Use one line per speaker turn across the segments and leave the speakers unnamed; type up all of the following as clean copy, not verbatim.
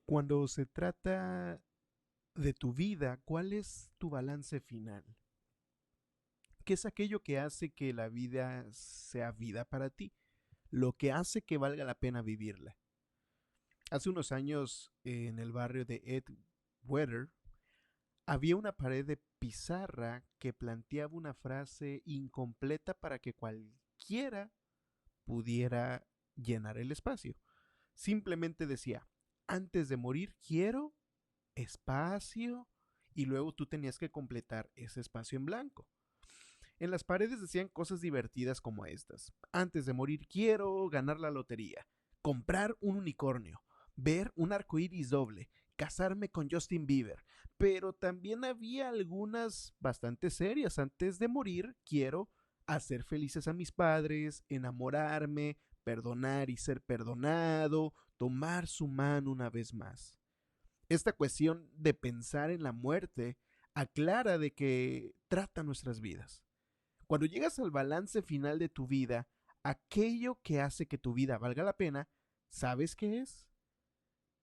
Cuando se trata de tu vida, ¿cuál es tu balance final? ¿Qué es aquello que hace que la vida sea vida para ti? Lo que hace que valga la pena vivirla. Hace unos años, en el barrio de Ed Weather, había una pared de pizarra que planteaba una frase incompleta para que cualquiera pudiera llenar el espacio. Simplemente decía, antes de morir quiero espacio, y luego tú tenías que completar ese espacio en blanco. En las paredes decían cosas divertidas como estas. Antes de morir quiero ganar la lotería, comprar un unicornio, ver un arco iris doble, casarme con Justin Bieber. Pero también había algunas bastante serias. Antes de morir quiero hacer felices a mis padres, enamorarme, perdonar y ser perdonado, tomar su mano una vez más. Esta cuestión de pensar en la muerte aclara de que trata nuestras vidas. Cuando llegas al balance final de tu vida, aquello que hace que tu vida valga la pena, ¿sabes qué es?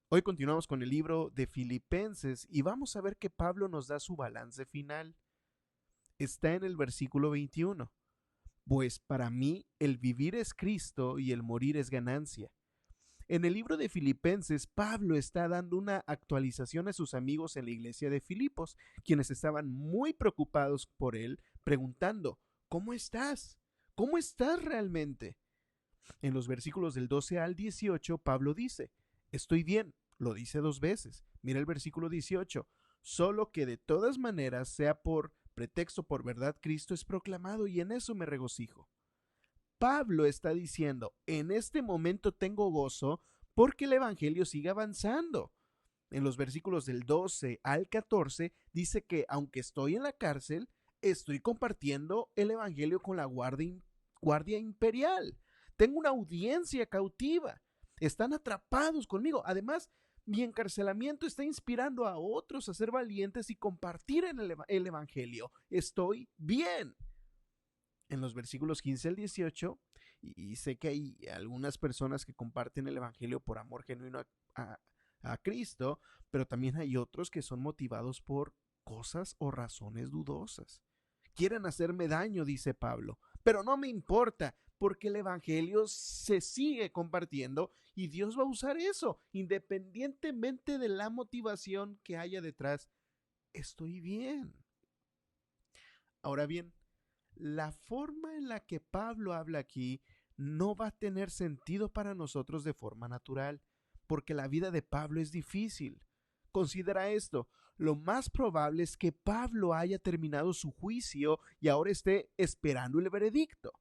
Hoy continuamos con el libro de Filipenses y vamos a ver que Pablo nos da su balance final. Está en el versículo 21. Pues para mí el vivir es Cristo y el morir es ganancia. En el libro de Filipenses, Pablo está dando una actualización a sus amigos en la iglesia de Filipos, quienes estaban muy preocupados por él, preguntando, ¿cómo estás? ¿Cómo estás realmente? En los versículos del 12 al 18, Pablo dice, estoy bien, lo dice dos veces. Mira el versículo 18, solo que de todas maneras, sea por pretexto por verdad, Cristo es proclamado y en eso me regocijo. Pablo está diciendo, en este momento tengo gozo porque el Evangelio sigue avanzando. En los versículos del 12 al 14 dice que aunque estoy en la cárcel, estoy compartiendo el Evangelio con la guardia imperial. Tengo una audiencia cautiva. Están atrapados conmigo. Además, mi encarcelamiento está inspirando a otros a ser valientes y compartir en el Evangelio. Estoy bien. En los versículos 15 al 18, y sé que hay algunas personas que comparten el Evangelio por amor genuino a Cristo, pero también hay otros que son motivados por cosas o razones dudosas. Quieren hacerme daño, dice Pablo, pero no me importa, porque el Evangelio se sigue compartiendo y Dios va a usar eso, independientemente de la motivación que haya detrás. Estoy bien. Ahora bien, la forma en la que Pablo habla aquí no va a tener sentido para nosotros de forma natural, porque la vida de Pablo es difícil. Considera esto, lo más probable es que Pablo haya terminado su juicio y ahora esté esperando el veredicto.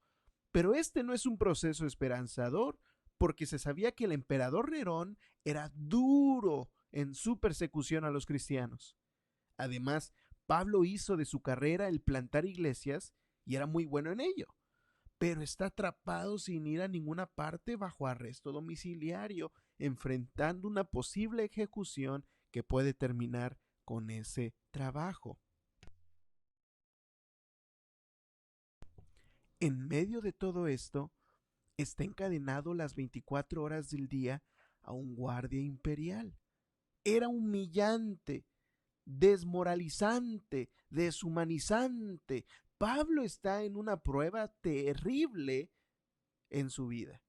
Pero este no es un proceso esperanzador, porque se sabía que el emperador Nerón era duro en su persecución a los cristianos. Además, Pablo hizo de su carrera el plantar iglesias y era muy bueno en ello, pero está atrapado sin ir a ninguna parte bajo arresto domiciliario, enfrentando una posible ejecución que puede terminar con ese trabajo. En medio de todo esto, está encadenado las 24 horas del día a un guardia imperial. Era humillante, desmoralizante, deshumanizante. Pablo está en una prueba terrible en su vida.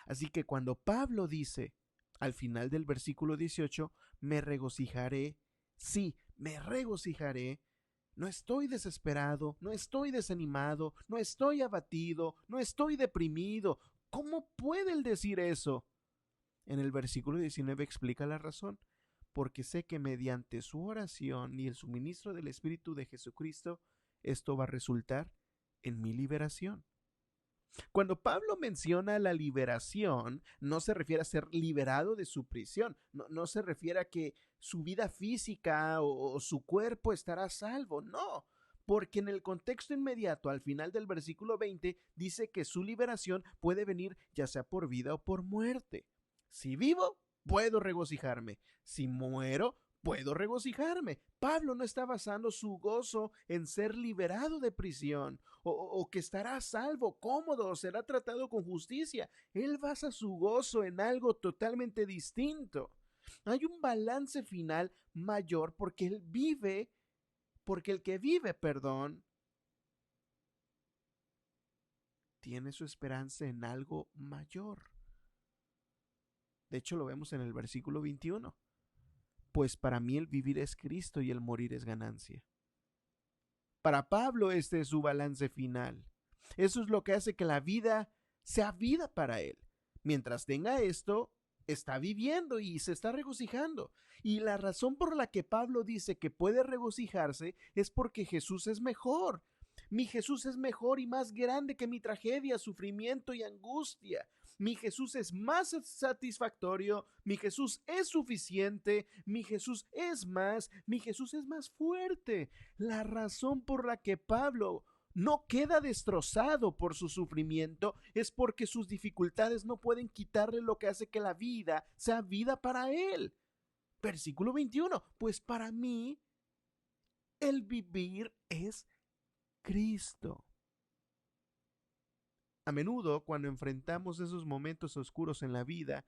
Así que cuando Pablo dice al final del versículo 18, me regocijaré, sí, me regocijaré, no estoy desesperado, no estoy desanimado, no estoy abatido, no estoy deprimido. ¿Cómo puede él decir eso? En el versículo 19 explica la razón. Porque sé que mediante su oración y el suministro del Espíritu de Jesucristo, esto va a resultar en mi liberación. Cuando Pablo menciona la liberación, no se refiere a ser liberado de su prisión, no se refiere a que su vida física o su cuerpo estará a salvo, no, porque en el contexto inmediato, al final del versículo 20, dice que su liberación puede venir ya sea por vida o por muerte. Si vivo, puedo regocijarme. Si muero, puedo regocijarme. Pablo no está basando su gozo en ser liberado de prisión o que estará a salvo, cómodo, será tratado con justicia. Él basa su gozo en algo totalmente distinto. Hay un balance final mayor porque el que vive, tiene su esperanza en algo mayor. De hecho, lo vemos en el versículo 21. Pues para mí el vivir es Cristo y el morir es ganancia. Para Pablo este es su balance final. Eso es lo que hace que la vida sea vida para él. Mientras tenga esto, está viviendo y se está regocijando. Y la razón por la que Pablo dice que puede regocijarse es porque Jesús es mejor. Mi Jesús es mejor y más grande que mi tragedia, sufrimiento y angustia. Mi Jesús es más satisfactorio, mi Jesús es suficiente, mi Jesús es más, mi Jesús es más fuerte. La razón por la que Pablo no queda destrozado por su sufrimiento es porque sus dificultades no pueden quitarle lo que hace que la vida sea vida para él. Versículo 21, pues para mí el vivir es Cristo. A menudo, cuando enfrentamos esos momentos oscuros en la vida,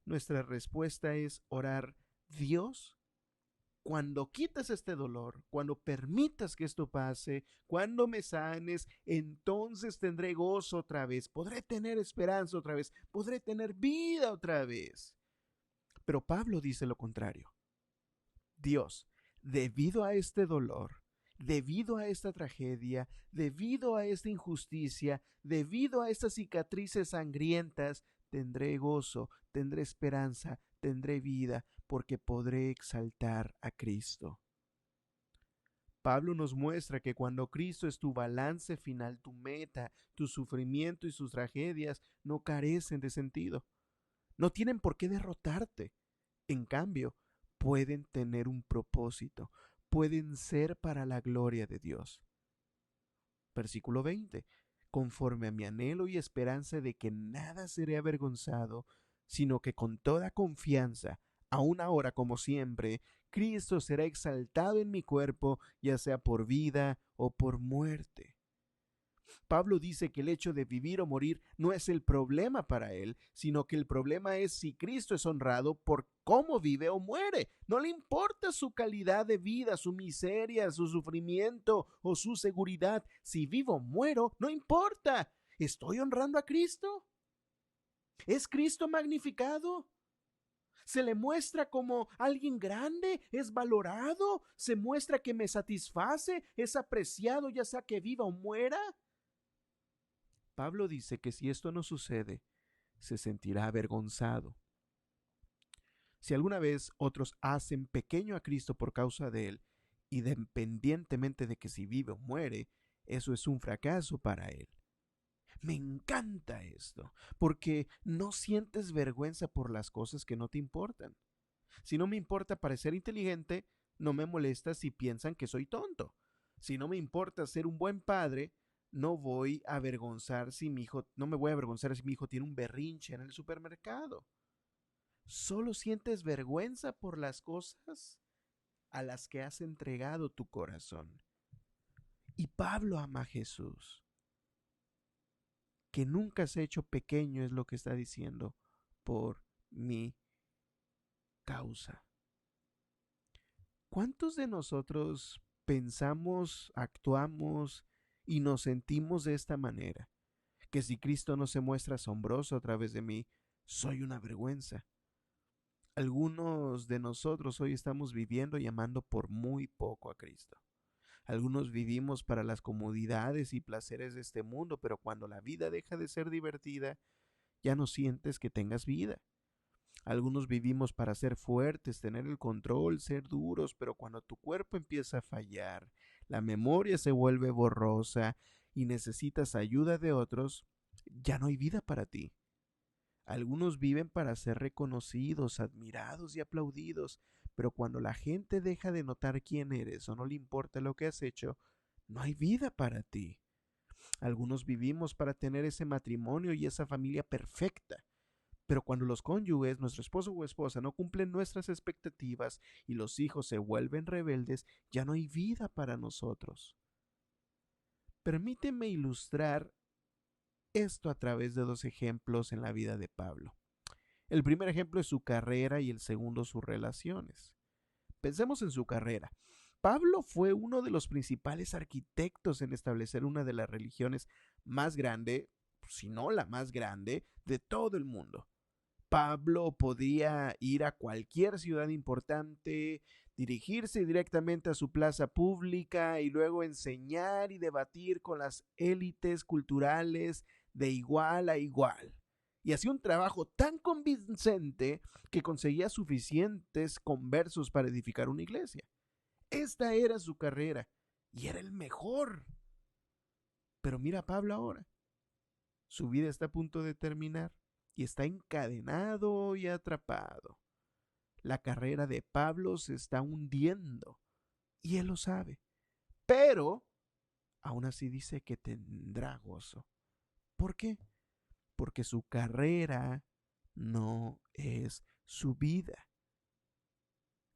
nuestra respuesta es orar: Dios, cuando quites este dolor, cuando permitas que esto pase, cuando me sanes, entonces tendré gozo otra vez, podré tener esperanza otra vez, podré tener vida otra vez. Pero Pablo dice lo contrario. Dios, debido a este dolor, debido a esta tragedia, debido a esta injusticia, debido a estas cicatrices sangrientas, tendré gozo, tendré esperanza, tendré vida, porque podré exaltar a Cristo. Pablo nos muestra que cuando Cristo es tu balance final, tu meta, tu sufrimiento y sus tragedias no carecen de sentido. No tienen por qué derrotarte. En cambio, pueden tener un propósito, pueden ser para la gloria de Dios. Versículo 20. Conforme a mi anhelo y esperanza de que nada seré avergonzado, sino que con toda confianza, aun ahora como siempre, Cristo será exaltado en mi cuerpo, ya sea por vida o por muerte. Pablo dice que el hecho de vivir o morir no es el problema para él, sino que el problema es si Cristo es honrado por cómo vive o muere. No le importa su calidad de vida, su miseria, su sufrimiento o su seguridad. Si vivo o muero, no importa. ¿Estoy honrando a Cristo? ¿Es Cristo magnificado? ¿Se le muestra como alguien grande? ¿Es valorado? ¿Se muestra que me satisface? ¿Es apreciado ya sea que viva o muera? Pablo dice que si esto no sucede, se sentirá avergonzado. Si alguna vez otros hacen pequeño a Cristo por causa de él, independientemente de que si vive o muere, eso es un fracaso para él. Me encanta esto, porque no sientes vergüenza por las cosas que no te importan. Si no me importa parecer inteligente, no me molesta si piensan que soy tonto. Si no me importa ser un buen padre, no me voy a avergonzar si mi hijo tiene un berrinche en el supermercado. Solo sientes vergüenza por las cosas a las que has entregado tu corazón. Y Pablo ama a Jesús, que nunca se ha hecho pequeño, es lo que está diciendo, por mi causa. ¿Cuántos de nosotros pensamos, actuamos y nos sentimos de esta manera? Que si Cristo no se muestra asombroso a través de mí, soy una vergüenza. Algunos de nosotros hoy estamos viviendo y amando por muy poco a Cristo. Algunos vivimos para las comodidades y placeres de este mundo, pero cuando la vida deja de ser divertida, ya no sientes que tengas vida. Algunos vivimos para ser fuertes, tener el control, ser duros, pero cuando tu cuerpo empieza a fallar, la memoria se vuelve borrosa y necesitas ayuda de otros, ya no hay vida para ti. Algunos viven para ser reconocidos, admirados y aplaudidos, pero cuando la gente deja de notar quién eres o no le importa lo que has hecho, no hay vida para ti. Algunos vivimos para tener ese matrimonio y esa familia perfecta, pero cuando los cónyuges, nuestro esposo o esposa, no cumplen nuestras expectativas y los hijos se vuelven rebeldes, ya no hay vida para nosotros. Permíteme ilustrar esto a través de dos ejemplos en la vida de Pablo. El primer ejemplo es su carrera y el segundo sus relaciones. Pensemos en su carrera. Pablo fue uno de los principales arquitectos en establecer una de las religiones más grande, si no la más grande, de todo el mundo. Pablo podía ir a cualquier ciudad importante, dirigirse directamente a su plaza pública y luego enseñar y debatir con las élites culturales de igual a igual. Y hacía un trabajo tan convincente que conseguía suficientes conversos para edificar una iglesia. Esta era su carrera y era el mejor. Pero mira a Pablo ahora. Su vida está a punto de terminar y está encadenado y atrapado. La carrera de Pablo se está hundiendo y él lo sabe. Pero aún así dice que tendrá gozo. ¿Por qué? Porque su carrera no es su vida.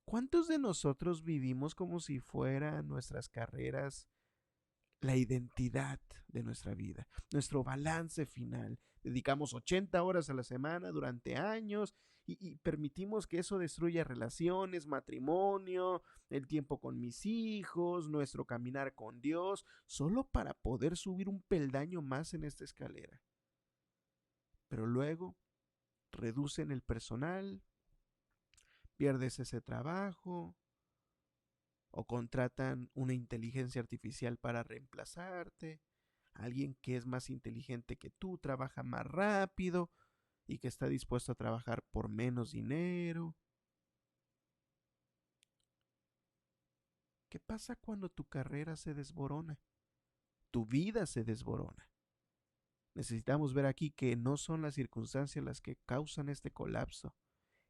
¿Cuántos de nosotros vivimos como si fueran nuestras carreras la identidad de nuestra vida, nuestro balance final? Dedicamos 80 horas a la semana durante años y permitimos que eso destruya relaciones, matrimonio, el tiempo con mis hijos, nuestro caminar con Dios, solo para poder subir un peldaño más en esta escalera. Pero luego reducen el personal, pierdes ese trabajo, o contratan una inteligencia artificial para reemplazarte, alguien que es más inteligente que tú, trabaja más rápido y que está dispuesto a trabajar por menos dinero. ¿Qué pasa cuando tu carrera se desborona? Tu vida se desborona. Necesitamos ver aquí que no son las circunstancias las que causan este colapso,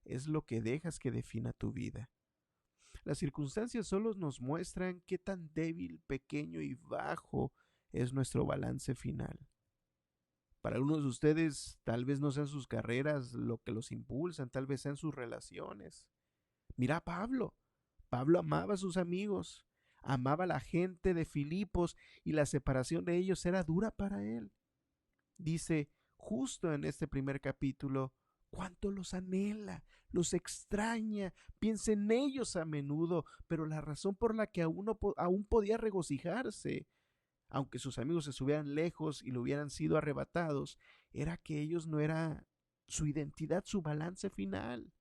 es lo que dejas que defina tu vida. Las circunstancias solo nos muestran qué tan débil, pequeño y bajo es nuestro balance final. Para algunos de ustedes tal vez no sean sus carreras lo que los impulsan, tal vez sean sus relaciones. Mira a Pablo. Pablo amaba a sus amigos, amaba a la gente de Filipos y la separación de ellos era dura para él. Dice justo en este primer capítulo, cuánto los anhela, los extraña, piensa en ellos a menudo, pero la razón por la que aún podía regocijarse, aunque sus amigos estuvieran lejos y le hubieran sido arrebatados, era que ellos no era su identidad, su balance final.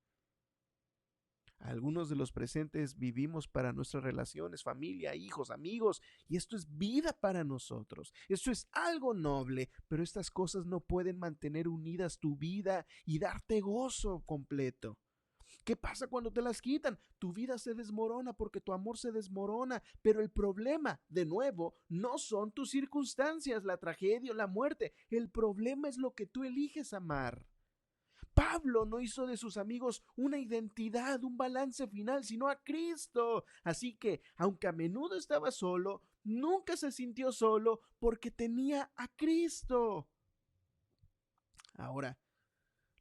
Algunos de los presentes vivimos para nuestras relaciones, familia, hijos, amigos, y esto es vida para nosotros. Esto es algo noble, pero estas cosas no pueden mantener unidas tu vida y darte gozo completo. ¿Qué pasa cuando te las quitan? Tu vida se desmorona porque tu amor se desmorona, pero el problema, de nuevo, no son tus circunstancias, la tragedia o la muerte. El problema es lo que tú eliges amar. Pablo no hizo de sus amigos una identidad, un balance final, sino a Cristo. Así que, aunque a menudo estaba solo, nunca se sintió solo porque tenía a Cristo. Ahora,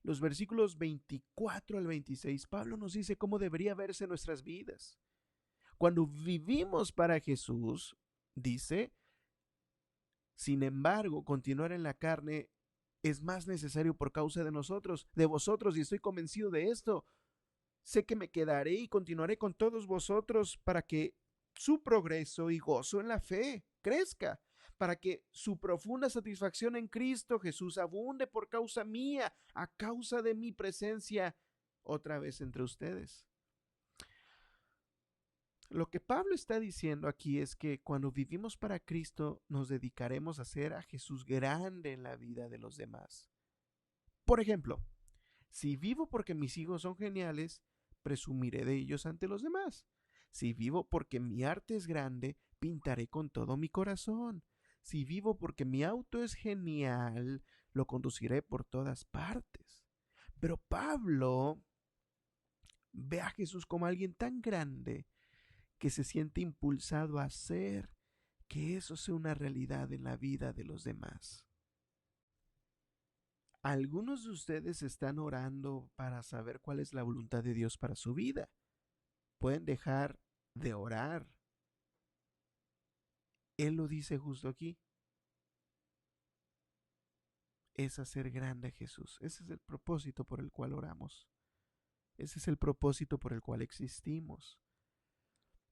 los versículos 24 al 26, Pablo nos dice cómo debería verse nuestras vidas. Cuando vivimos para Jesús, dice, sin embargo, continuar en la carne es más necesario por causa de nosotros, de vosotros, y estoy convencido de esto. Sé que me quedaré y continuaré con todos vosotros para que su progreso y gozo en la fe crezca, para que su profunda satisfacción en Cristo Jesús abunde por causa mía, a causa de mi presencia otra vez entre ustedes. Lo que Pablo está diciendo aquí es que cuando vivimos para Cristo nos dedicaremos a hacer a Jesús grande en la vida de los demás. Por ejemplo, si vivo porque mis hijos son geniales, presumiré de ellos ante los demás. Si vivo porque mi arte es grande, pintaré con todo mi corazón. Si vivo porque mi auto es genial, lo conduciré por todas partes. Pero Pablo ve a Jesús como alguien tan grande que se siente impulsado a hacer que eso sea una realidad en la vida de los demás. Algunos de ustedes están orando para saber cuál es la voluntad de Dios para su vida. Pueden dejar de orar. Él lo dice justo aquí. es hacer grande a Jesús. Ese es el propósito por el cual oramos. Ese es el propósito por el cual existimos.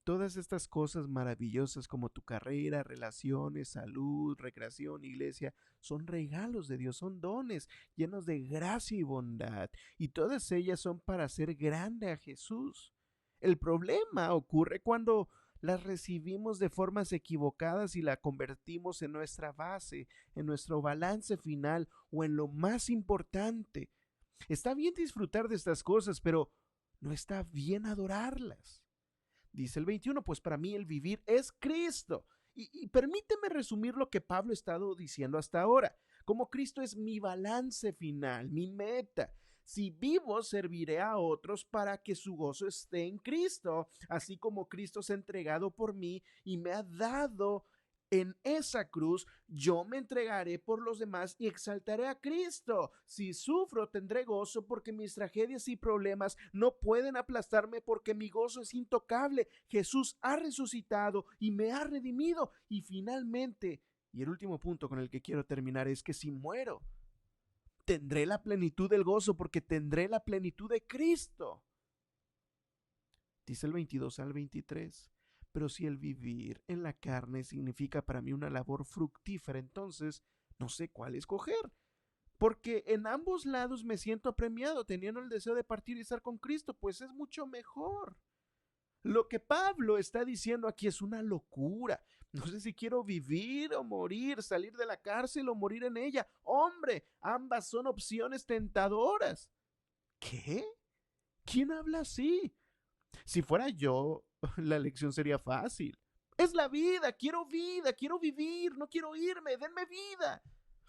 Todas estas cosas maravillosas como tu carrera, relaciones, salud, recreación, iglesia, son regalos de Dios, son dones llenos de gracia y bondad. Y todas ellas son para hacer grande a Jesús. El problema ocurre cuando las recibimos de formas equivocadas y la convertimos en nuestra base, en nuestro balance final o en lo más importante. Está bien disfrutar de estas cosas, pero no está bien adorarlas. Dice el 21, pues para mí el vivir es Cristo. Y permíteme resumir lo que Pablo ha estado diciendo hasta ahora. Como Cristo es mi balance final, mi meta. Si vivo, serviré a otros para que su gozo esté en Cristo, así como Cristo se ha entregado por mí y me ha dado en esa cruz. Yo me entregaré por los demás y exaltaré a Cristo. Si sufro, tendré gozo porque mis tragedias y problemas no pueden aplastarme porque mi gozo es intocable. Jesús ha resucitado y me ha redimido. Y finalmente, y el último punto con el que quiero terminar es que si muero, tendré la plenitud del gozo porque tendré la plenitud de Cristo. Dice el 22 al 23. Pero si el vivir en la carne significa para mí una labor fructífera, entonces no sé cuál escoger. Porque en ambos lados me siento apremiado, teniendo el deseo de partir y estar con Cristo, pues es mucho mejor. Lo que Pablo está diciendo aquí es una locura. No sé si quiero vivir o morir, salir de la cárcel o morir en ella. Hombre, ambas son opciones tentadoras. ¿Qué? ¿Quién habla así? Si fuera yo, la elección sería fácil. Es la vida, quiero vivir, no quiero irme, denme vida.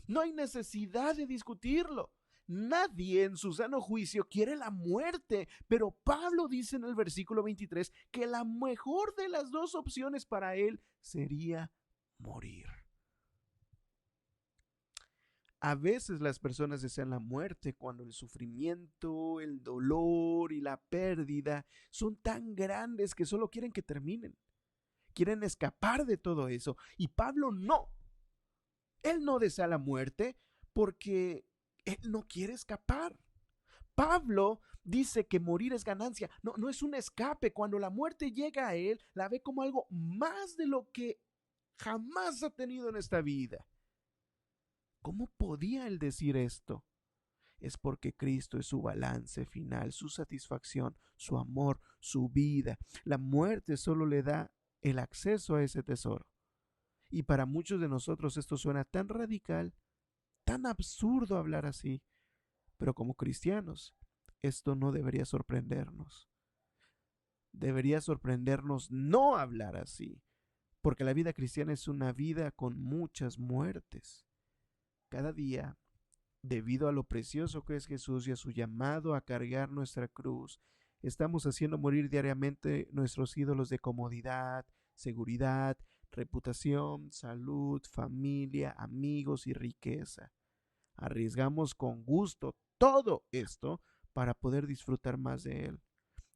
No hay necesidad de discutirlo. Nadie en su sano juicio quiere la muerte, pero Pablo dice en el versículo 23 que la mejor de las dos opciones para él sería morir. A veces las personas desean la muerte cuando el sufrimiento, el dolor y la pérdida son tan grandes que solo quieren que terminen. Quieren escapar de todo eso. Y Pablo no. Él no desea la muerte porque él no quiere escapar. Pablo dice que morir es ganancia. No, no es un escape. Cuando la muerte llega a él, la ve como algo más de lo que jamás ha tenido en esta vida. ¿Cómo podía él decir esto? Es porque Cristo es su balance final, su satisfacción, su amor, su vida. La muerte solo le da el acceso a ese tesoro. Y para muchos de nosotros esto suena tan radical, tan absurdo hablar así. Pero como cristianos, esto no debería sorprendernos. Debería sorprendernos no hablar así, porque la vida cristiana es una vida con muchas muertes. Cada día, debido a lo precioso que es Jesús y a su llamado a cargar nuestra cruz, estamos haciendo morir diariamente nuestros ídolos de comodidad, seguridad, reputación, salud, familia, amigos y riqueza. Arriesgamos con gusto todo esto para poder disfrutar más de Él.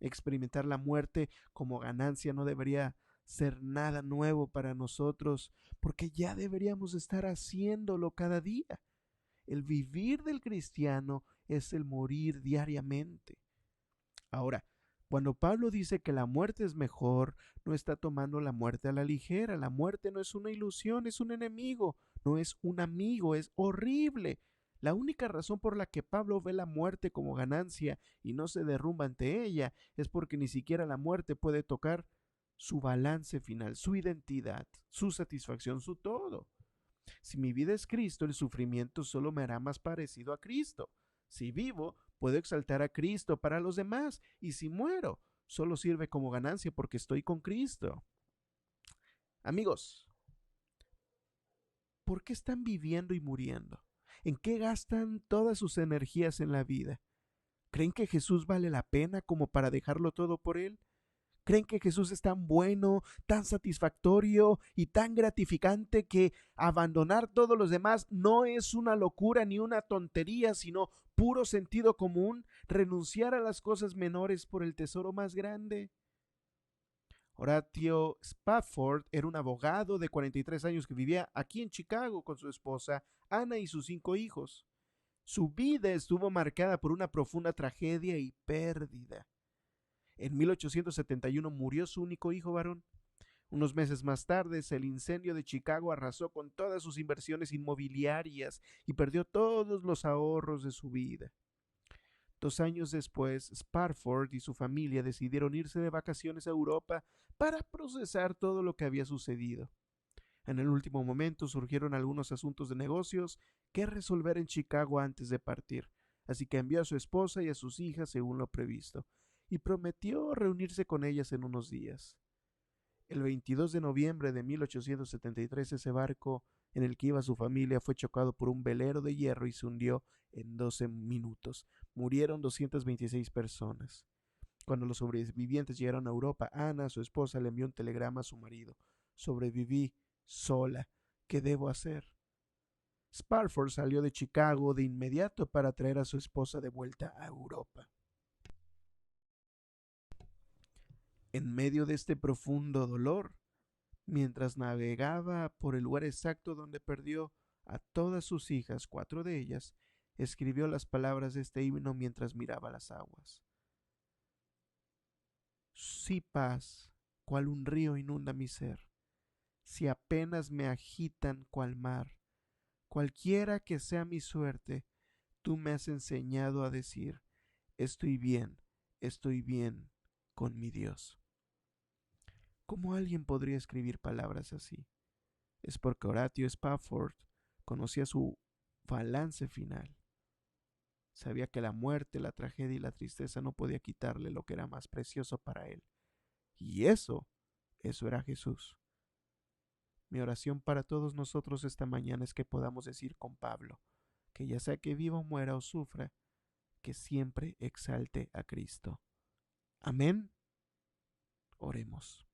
Experimentar la muerte como ganancia no debería ser nada nuevo para nosotros, porque ya deberíamos estar haciéndolo cada día. El vivir del cristiano es el morir diariamente. Ahora, cuando Pablo dice que la muerte es mejor, no está tomando la muerte a la ligera. La muerte no es una ilusión, es un enemigo, no es un amigo, es horrible. La única razón por la que Pablo ve la muerte como ganancia y no se derrumba ante ella es porque ni siquiera la muerte puede tocar su balance final, su identidad, su satisfacción, su todo. Si mi vida es Cristo, el sufrimiento solo me hará más parecido a Cristo. Si vivo, puedo exaltar a Cristo para los demás, y si muero, solo sirve como ganancia porque estoy con Cristo. Amigos, ¿por qué están viviendo y muriendo? ¿En qué gastan todas sus energías en la vida? ¿Creen que Jesús vale la pena como para dejarlo todo por Él? ¿Creen que Jesús es tan bueno, tan satisfactorio y tan gratificante que abandonar todos los demás no es una locura ni una tontería, sino puro sentido común, renunciar a las cosas menores por el tesoro más grande? Horatio Spafford era un abogado de 43 años que vivía aquí en Chicago con su esposa Ana y sus 5 hijos. Su vida estuvo marcada por una profunda tragedia y pérdida. En 1871 murió su único hijo varón. Unos meses más tarde, el incendio de Chicago arrasó con todas sus inversiones inmobiliarias y perdió todos los ahorros de su vida. 2 años después, Sparford y su familia decidieron irse de vacaciones a Europa para procesar todo lo que había sucedido. En el último momento surgieron algunos asuntos de negocios que resolver en Chicago antes de partir, así que envió a su esposa y a sus hijas según lo previsto, y prometió reunirse con ellas en unos días. El 22 de noviembre de 1873 ese barco en el que iba su familia fue chocado por un velero de hierro y se hundió en 12 minutos. Murieron 226 personas. Cuando los sobrevivientes llegaron a Europa, Ana, su esposa, le envió un telegrama a su marido. Sobreviví sola. ¿Qué debo hacer? Sparford salió de Chicago de inmediato para traer a su esposa de vuelta a Europa. En medio de este profundo dolor, mientras navegaba por el lugar exacto donde perdió a todas sus hijas, 4 de ellas, escribió las palabras de este himno mientras miraba las aguas. Si paz, cual un río inunda mi ser, si apenas me agitan cual mar, cualquiera que sea mi suerte, tú me has enseñado a decir, estoy bien con mi Dios. ¿Cómo alguien podría escribir palabras así? Es porque Horatio Spafford conocía su balance final. Sabía que la muerte, la tragedia y la tristeza no podía quitarle lo que era más precioso para él. Y eso era Jesús. Mi oración para todos nosotros esta mañana es que podamos decir con Pablo, que ya sea que viva o muera o sufra, que siempre exalte a Cristo. Amén. Oremos.